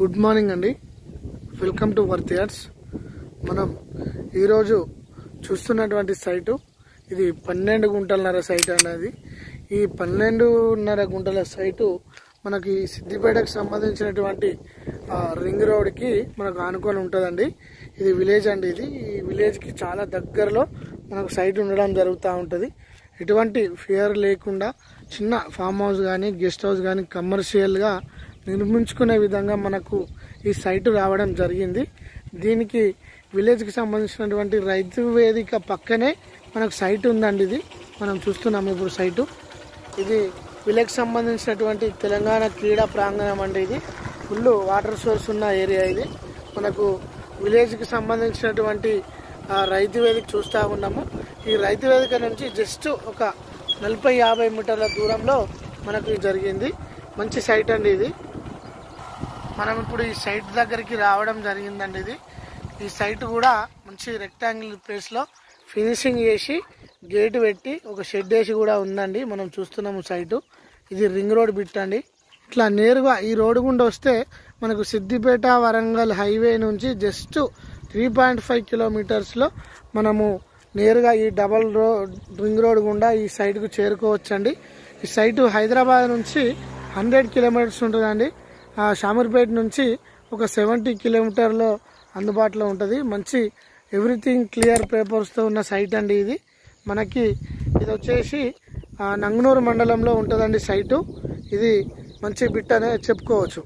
Good morning అండి. Welcome to వర్తియార్స్. మనం ఈరోజు చూస్తున్నటువంటి సైటు ఇది 12 గుంటలన్నర సైట్ అనేది. ఈ 12.5 గుంటల సైటు మనకి సిద్దిపేటకు సంబంధించినటువంటి రింగ్ రోడ్కి మనకు ఆనుకొని ఉంటుందండి. ఇది విలేజ్ అండి. ఈ విలేజ్కి చాలా దగ్గరలో మనకు సైట్ ఉండడం జరుగుతూ ఉంటుంది. ఎటువంటి ఫియర్ లేకుండా చిన్న ఫామ్ హౌస్ కానీ గెస్ట్ హౌస్ కానీ కమర్షియల్గా నిర్మించుకునే విధంగా మనకు ఈ సైటు రావడం జరిగింది. దీనికి విలేజ్కి సంబంధించినటువంటి రైతు వేదిక పక్కనే మనకు సైట్ ఉందండి. ఇది మనం చూస్తున్నాము ఇప్పుడు సైటు. ఇది విలేజ్కి సంబంధించినటువంటి తెలంగాణ క్రీడా ప్రాంగణం అండి. ఇది ఫుల్ వాటర్ సోర్స్ ఉన్న ఏరియా. ఇది మనకు విలేజ్కి సంబంధించినటువంటి రైతు వేదిక చూస్తూ ఉన్నాము. ఈ రైతు వేదిక నుంచి జస్ట్ ఒక 40-50 మీటర్ల దూరంలో మనకు జరిగింది. మంచి సైట్ అండి ఇది. మనం ఇప్పుడు ఈ సైట్ దగ్గరికి రావడం జరిగిందండి. ఈ సైట్ కూడా మంచి రెక్టాంగిల్ ప్లేస్లో ఫినిషింగ్ చేసి గేట్ పెట్టి ఒక షెడ్ వేసి కూడా ఉందండి. మనం చూస్తున్నాము సైటు. ఇది రింగ్ రోడ్ బిట్ అండి. ఇట్లా నేరుగా ఈ రోడ్డు గుండా వస్తే మనకు సిద్దిపేట వరంగల్ హైవే నుంచి జస్ట్ 3.5 కిలోమీటర్స్లో మనము నేరుగా ఈ డబల్ రింగ్ రోడ్ గుండా ఈ సైట్కు చేరుకోవచ్చండి. ఈ సైటు హైదరాబాద్ నుంచి 100 కిలోమీటర్స్ ఉంటుందండి. షామీర్పేట నుంచి ఒక 70 కిలోమీటర్లో అందుబాటులో ఉంటుంది. మంచి ఎవ్రీథింగ్ క్లియర్ పేపర్స్తో ఉన్న సైట్ అండి ఇది. మనకి ఇది వచ్చేసి నంగనూరు మండలంలో ఉంటుందండి సైటు. ఇది మంచి బిట్ అనే చెప్పుకోవచ్చు.